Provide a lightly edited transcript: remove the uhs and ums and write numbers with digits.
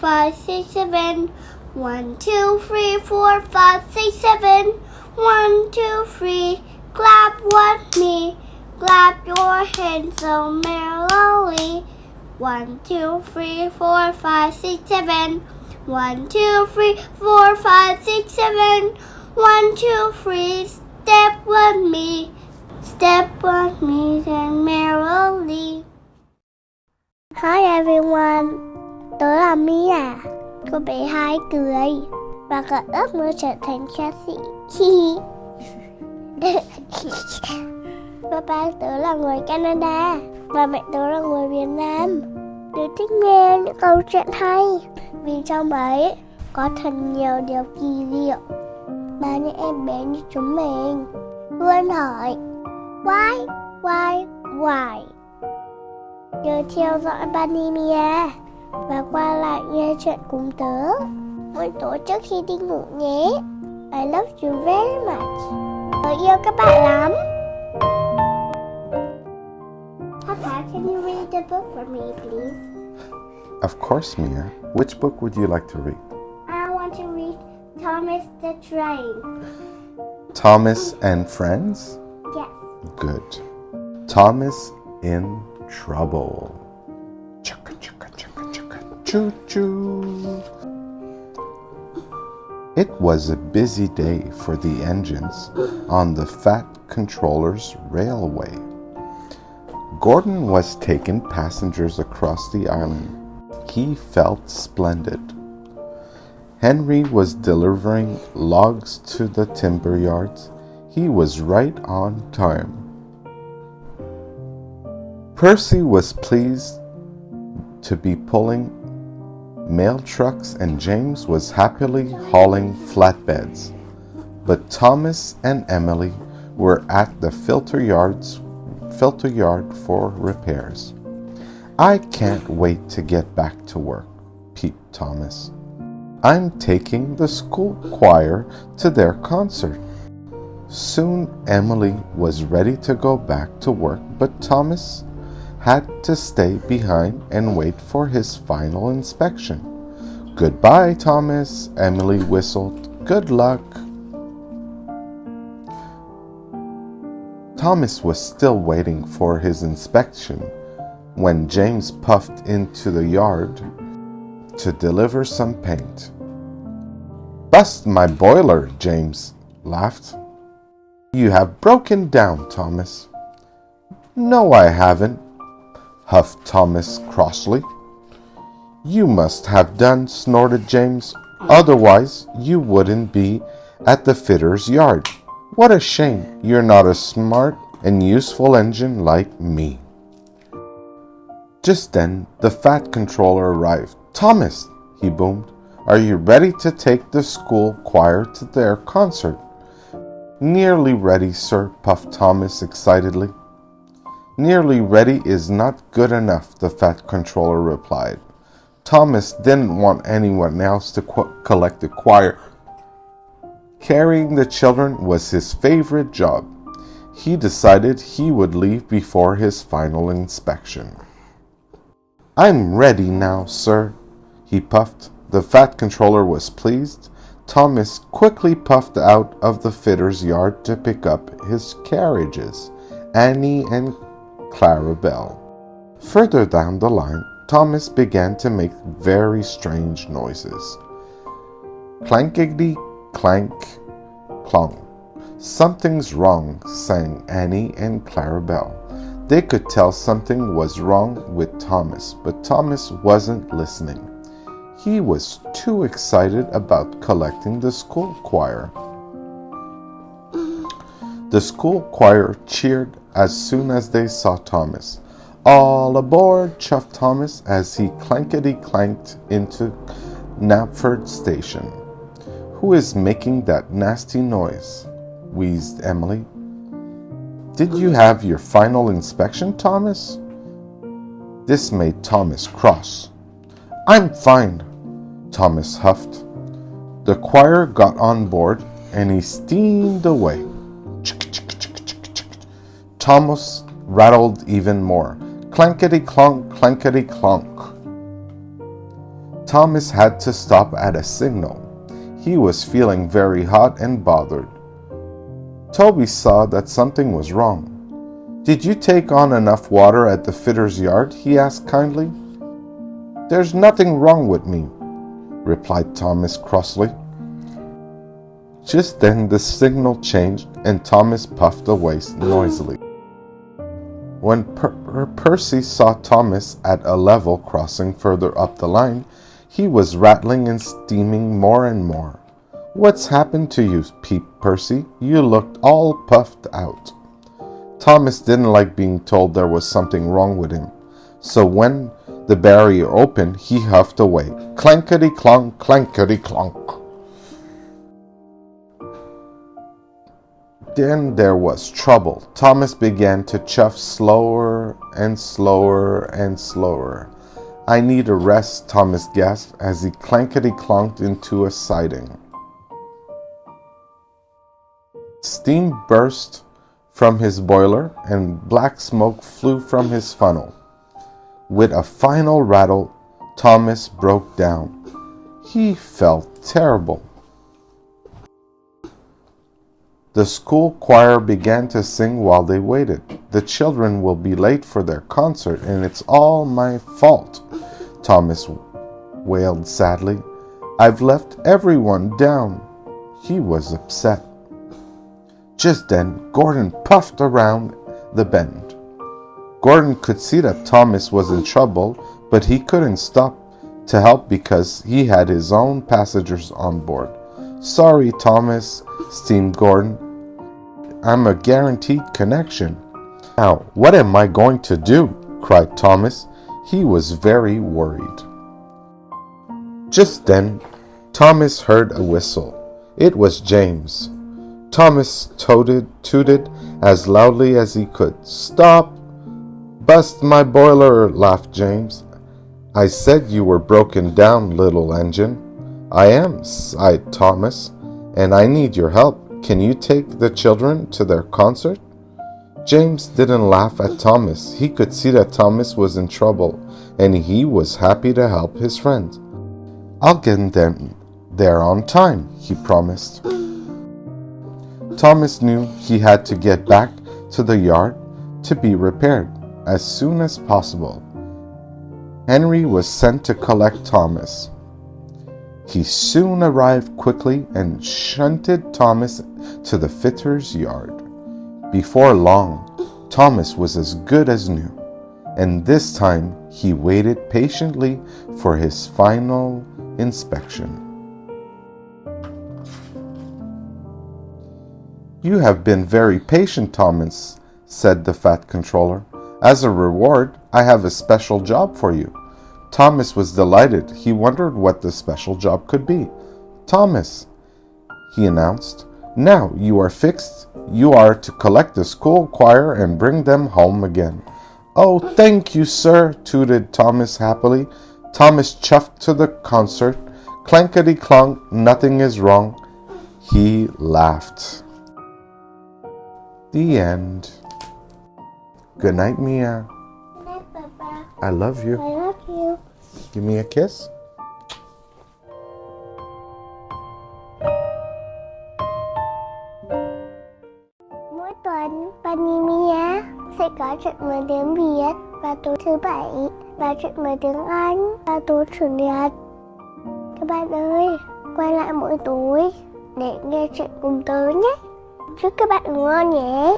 5, 6, 7. 1, 2, 3, 4, 5, 6, 7. 1, 2, 3. Clap with me. Clap your hands so merrily. 1, 2, 3, 4, 5, 6, 7. 1, 2, 3, 4, 5, 6, 7. 1, 2, 3. Step with me. Step with me and merrily. Hi everyone. Tớ là Mia, cô bé hai cười và có ước mơ trở thành ca sĩ. Ba tớ là người Canada và mẹ tớ là người Việt Nam. Tớ thích nghe những câu chuyện hay vì trong ấy có thật nhiều điều kỳ diệu mà những em bé như chúng mình luôn hỏi why. Nhớ theo dõi BunnyMia và qua lại nghe chuyện cùng tớ mỗi tối trước khi đi ngủ nhé. I love you very much. Tớ yêu các bạn lắm. Papa, can you read the book for me, please? Of course, Mia. Which book would you like to read? I want to read Thomas the Train. Thomas and Friends? Yes. Good. Thomas in Trouble. Chugga, chugga, chugga, chugga, choo choo. It was a busy day for the engines on the Fat Controller's railway. Gordon was taking passengers across the island. He felt splendid. Henry was delivering logs to the timber yards. He was right on time. Percy was pleased to be pulling mail trucks and James was happily hauling flatbeds. But Thomas and Emily were at the filter yard for repairs. I can't wait to get back to work, peeped Thomas. I'm taking the school choir to their concert. Soon Emily was ready to go back to work, but Thomas had to stay behind and wait for his final inspection. Goodbye, Thomas, Emily whistled. Good luck. Thomas was still waiting for his inspection when James puffed into the yard to deliver some paint. Bust my boiler, James laughed. You have broken down, Thomas. No, I haven't, huffed Thomas crossly. You must have done, snorted James. Otherwise, you wouldn't be at the fitter's yard. What a shame you're not a smart and useful engine like me. Just then, the Fat Controller arrived. Thomas, he boomed, are you ready to take the school choir to their concert? Nearly ready, sir, puffed Thomas excitedly. Nearly ready is not good enough, the Fat Controller replied. Thomas didn't want anyone else to collect the choir. Carrying the children was his favorite job. He decided he would leave before his final inspection. I'm ready now, sir, he puffed. The Fat Controller was pleased. Thomas quickly puffed out of the fitter's yard to pick up his carriages, Annie and Clarabelle. Further down the line, Thomas began to make very strange noises. Clankety clank clong. Something's wrong, sang Annie and Clarabelle. They could tell something was wrong with Thomas, but Thomas wasn't listening. He was too excited about collecting the school choir. The school choir cheered as soon as they saw Thomas. All aboard, chuffed Thomas as he clankety-clanked into Knapford Station. Who is making that nasty noise? Wheezed Emily. Did you have your final inspection, Thomas? This made Thomas cross. I'm fine, Thomas huffed. The choir got on board and he steamed away. Thomas rattled even more. Clankety-clonk, clankety-clonk. Thomas had to stop at a signal. He was feeling very hot and bothered. Toby saw that something was wrong. "Did you take on enough water at the fitter's yard?" he asked kindly. "There's nothing wrong with me," replied Thomas crossly. Just then the signal changed and Thomas puffed away noisily. When Percy saw Thomas at a level crossing further up the line, he was rattling and steaming more and more. "What's happened to you?" peeped Percy. "You looked all puffed out." Thomas didn't like being told there was something wrong with him, so when the barrier opened, he huffed away. Clankety-clonk, clankety-clonk. Then there was trouble. Thomas began to chuff slower and slower and slower. "I need a rest," Thomas gasped as he clankety-clonked into a siding. Steam burst from his boiler and black smoke flew from his funnel. With a final rattle, Thomas broke down. He felt terrible. The school choir began to sing while they waited. "The children will be late for their concert, and it's all my fault," Thomas wailed sadly. "I've left everyone down." He was upset. Just then, Gordon puffed around the bend. Gordon could see that Thomas was in trouble, but he couldn't stop to help because he had his own passengers on board. "Sorry, Thomas," steamed Gordon. "I'm a guaranteed connection." "Now, what am I going to do?" cried Thomas. He was very worried. Just then, Thomas heard a whistle. It was James. Thomas tooted as loudly as he could. "Stop! Bust my boiler," laughed James. "I said you were broken down, little engine." "I am," sighed Thomas, "and I need your help. Can you take the children to their concert?" James didn't laugh at Thomas. He could see that Thomas was in trouble, and he was happy to help his friend. "I'll get them there on time," he promised. Thomas knew he had to get back to the yard to be repaired as soon as possible. Henry was sent to collect Thomas. He soon arrived quickly and shunted Thomas to the fitter's yard. Before long, Thomas was as good as new, and this time he waited patiently for his final inspection. "You have been very patient, Thomas," said the fat controller. "As a reward, I have a special job for you." Thomas was delighted. He wondered what the special job could be. "Thomas," he announced, "now you are fixed. You are to collect the school choir and bring them home again." "Oh, thank you, sir," tooted Thomas happily. Thomas chuffed to the concert. Clankety-clonk, nothing is wrong. He laughed. The end. Good night, Mia. Good night, Papa. I love you. I love you. Give me a kiss. Mỗi tuần, BunnyMia sẽ có chuyện mới tiếng Việt vào tối thứ Bảy và chuyện mới tiếng Anh vào tối Chủ nhật. Các bạn ơi, quay lại mỗi tối để nghe chuyện cùng tớ nhé. Chúc các bạn ngủ ngon nhé.